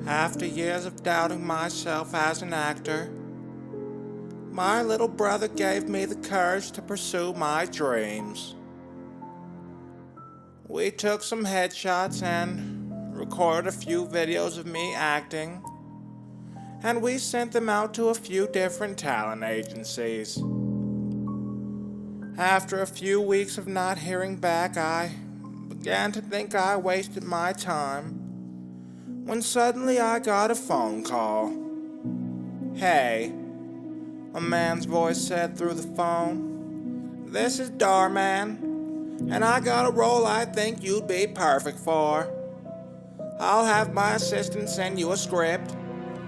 After years of doubting myself as an actor, my little brother gave me the courage to pursue my dreams. We took some headshots and recorded a few videos of me acting, and we sent them out to a few different talent agencies. After a few weeks of not hearing back, I began to think I wasted my time, when suddenly I got a phone call. "Hey," a man's voice said through the phone. "This is Dhar Mann, and I got a role I think you'd be perfect for. I'll have my assistant send you a script,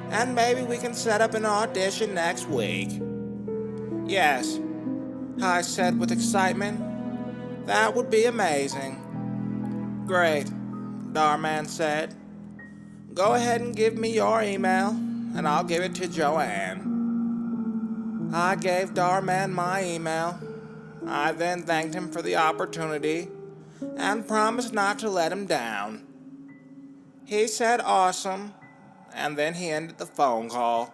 and maybe we can set up an audition next week." "Yes," I said with excitement. "That would be amazing." "Great," Dhar Mann said. "Go ahead and give me your email, and I'll give it to Joanne." I gave Dhar Mann my email. I then thanked him for the opportunity and promised not to let him down. He said awesome, and then he ended the phone call.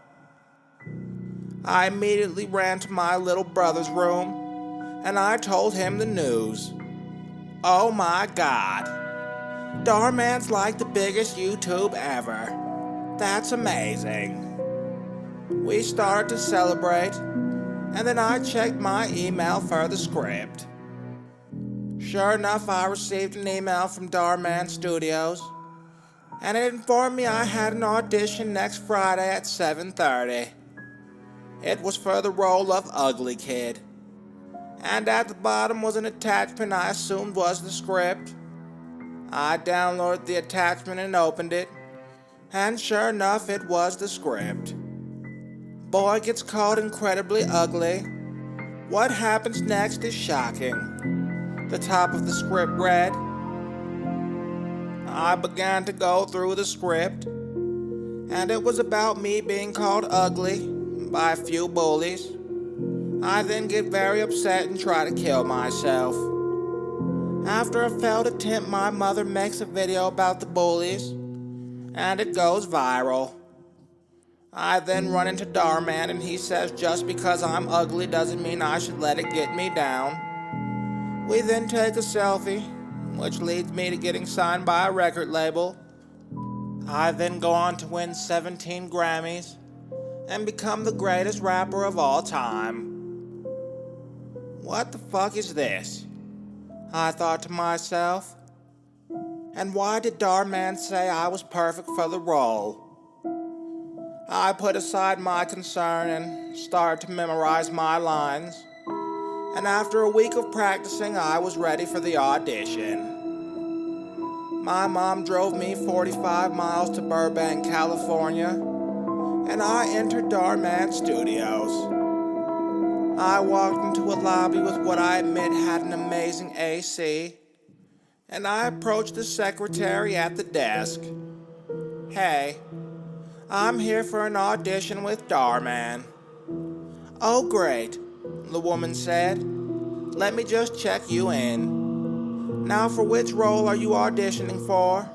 I immediately ran to my little brother's room, and I told him the news. Oh my God! Dhar Mann's like the biggest YouTube ever. That's amazing. We started to celebrate, and then I checked my email for the script. Sure enough, I received an email from Dhar Mann Studios, and it informed me I had an audition next Friday at 7:30. It was for the role of Ugly Kid, and at the bottom was an attachment I assumed was the script. I downloaded the attachment and opened it, and sure enough, it was the script. Boy gets called incredibly ugly. What happens next is shocking. The top of the script read. I began to go through the script, and it was about me being called ugly by a few bullies. I then get very upset and try to kill myself. After a failed attempt, my mother makes a video about the bullies, and it goes viral. I then run into Dhar Mann, and he says just because I'm ugly doesn't mean I should let it get me down. We then take a selfie, which leads me to getting signed by a record label. I then go on to win 17 Grammys and become the greatest rapper of all time. What the fuck is this? I thought to myself. And why did Dhar Mann say I was perfect for the role? I put aside my concern and started to memorize my lines. And after a week of practicing, I was ready for the audition. My mom drove me 45 miles to Burbank, California, and I entered Dhar Mann Studios. I walked into a lobby with what I admit had an amazing AC, and I approached the secretary at the desk. "Hey, I'm here for an audition with Dhar Mann." "Oh, great," the woman said. "Let me just check you in. Now, for which role are you auditioning for?"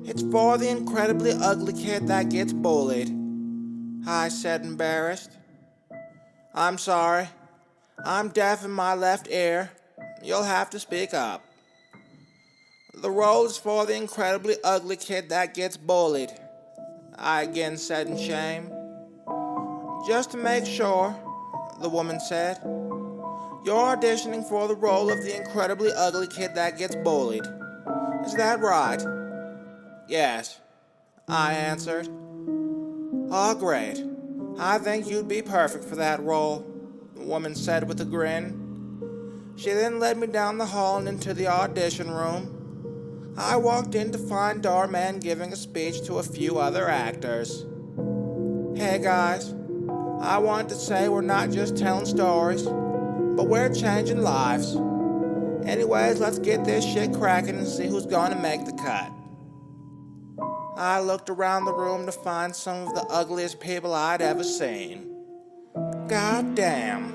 It's for the incredibly ugly kid that gets bullied," I said, embarrassed. "I'm sorry. I'm deaf in my left ear. You'll have to speak up." "The role is for the incredibly ugly kid that gets bullied," I again said in shame. "Just to make sure," the woman said, "you're auditioning for the role of the incredibly ugly kid that gets bullied. Is that right?" "Yes," I answered. "Oh, great. I think you'd be perfect for that role," the woman said with a grin. She then led me down the hall and into the audition room. I walked in to find Dhar Mann giving a speech to a few other actors. "Hey guys, I want to say we're not just telling stories, but we're changing lives. Anyways, let's get this shit cracking and see who's gonna make the cut." I looked around the room to find some of the ugliest people I'd ever seen. God damn,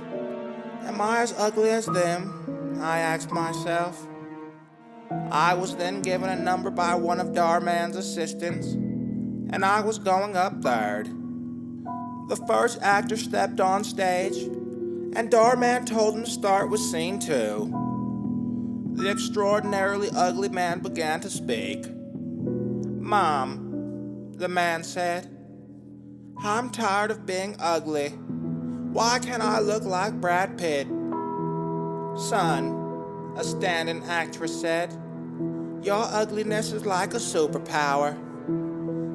am I as ugly as them? I asked myself. I was then given a number by one of Dhar Mann's assistants, and I was going up third. The first actor stepped on stage, and Dhar Mann told him to start with scene 2. The extraordinarily ugly man began to speak. "Mom," the man said, "I'm tired of being ugly. Why can't I look like Brad Pitt?" "Son," a stand-in actress said, "your ugliness is like a superpower."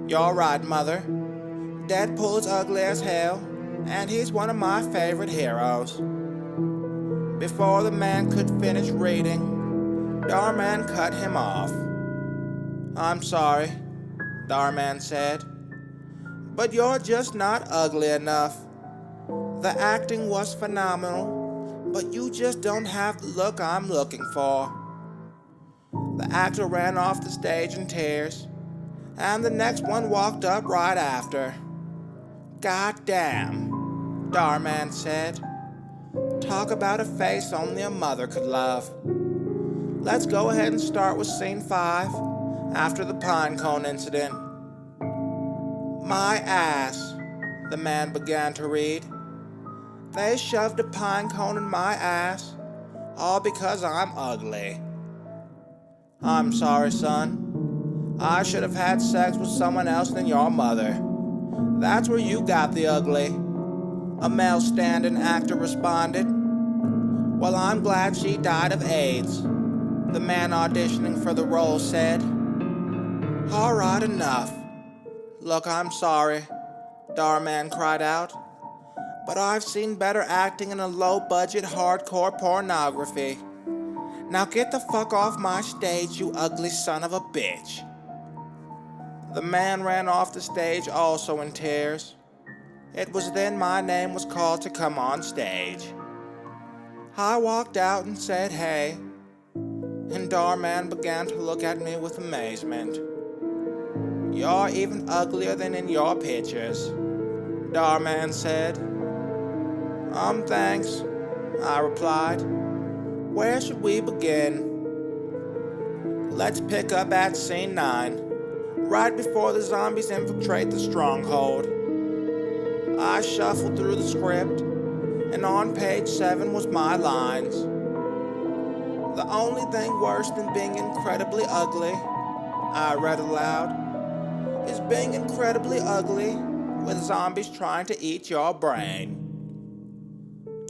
"You're right, Mother. Deadpool is ugly as hell, and he's one of my favorite heroes." Before the man could finish reading, Dhar Mann cut him off. "I'm sorry," Dhar Mann said, "but you're just not ugly enough. The acting was phenomenal, but you just don't have the look I'm looking for." The actor ran off the stage in tears, and the next one walked up right after. "God damn," Dhar Mann said. "Talk about a face only a mother could love. Let's go ahead and start with scene 5, after the pine cone incident." "My ass," the man began to read. "They shoved a pine cone in my ass, all because I'm ugly." "I'm sorry, son. I should have had sex with someone else than your mother. That's where you got the ugly," a male stand-in actor responded. "Well, I'm glad she died of AIDS," the man auditioning for the role said. "All right, enough. Look, I'm sorry," Dhar Mann cried out, "but I've seen better acting in a low-budget hardcore pornography. Now get the fuck off my stage, you ugly son of a bitch." The man ran off the stage also in tears. It was then my name was called to come on stage. I walked out and said, "Hey," and Dhar Mann began to look at me with amazement. "You're even uglier than in your pictures," Dhar Mann said. Thanks," I replied. "Where should we begin?" "Let's pick up at scene 9, right before the zombies infiltrate the stronghold." I shuffled through the script, and on page 7 was my lines. "The only thing worse than being incredibly ugly," I read aloud, "is being incredibly ugly with zombies trying to eat your brain."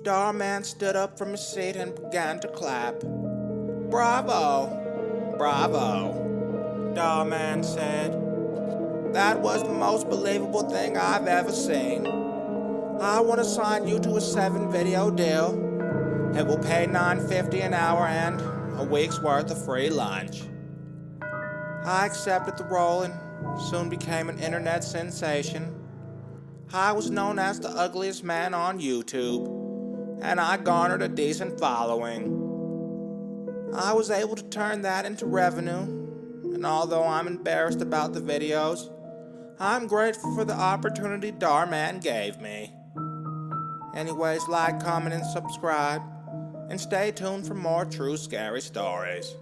Dhar Mann stood up from his seat and began to clap. "Bravo! Bravo!" Dhar Mann said. "That was the most believable thing I've ever seen. I want to sign you to a 7-video deal. It will pay $9.50 an hour and a week's worth of free lunch." I accepted the role and soon became an internet sensation. I was known as the ugliest man on YouTube, and I garnered a decent following. I was able to turn that into revenue, and although I'm embarrassed about the videos, I'm grateful for the opportunity Dhar Mann gave me. Anyways, like, comment, and subscribe, and stay tuned for more true scary stories.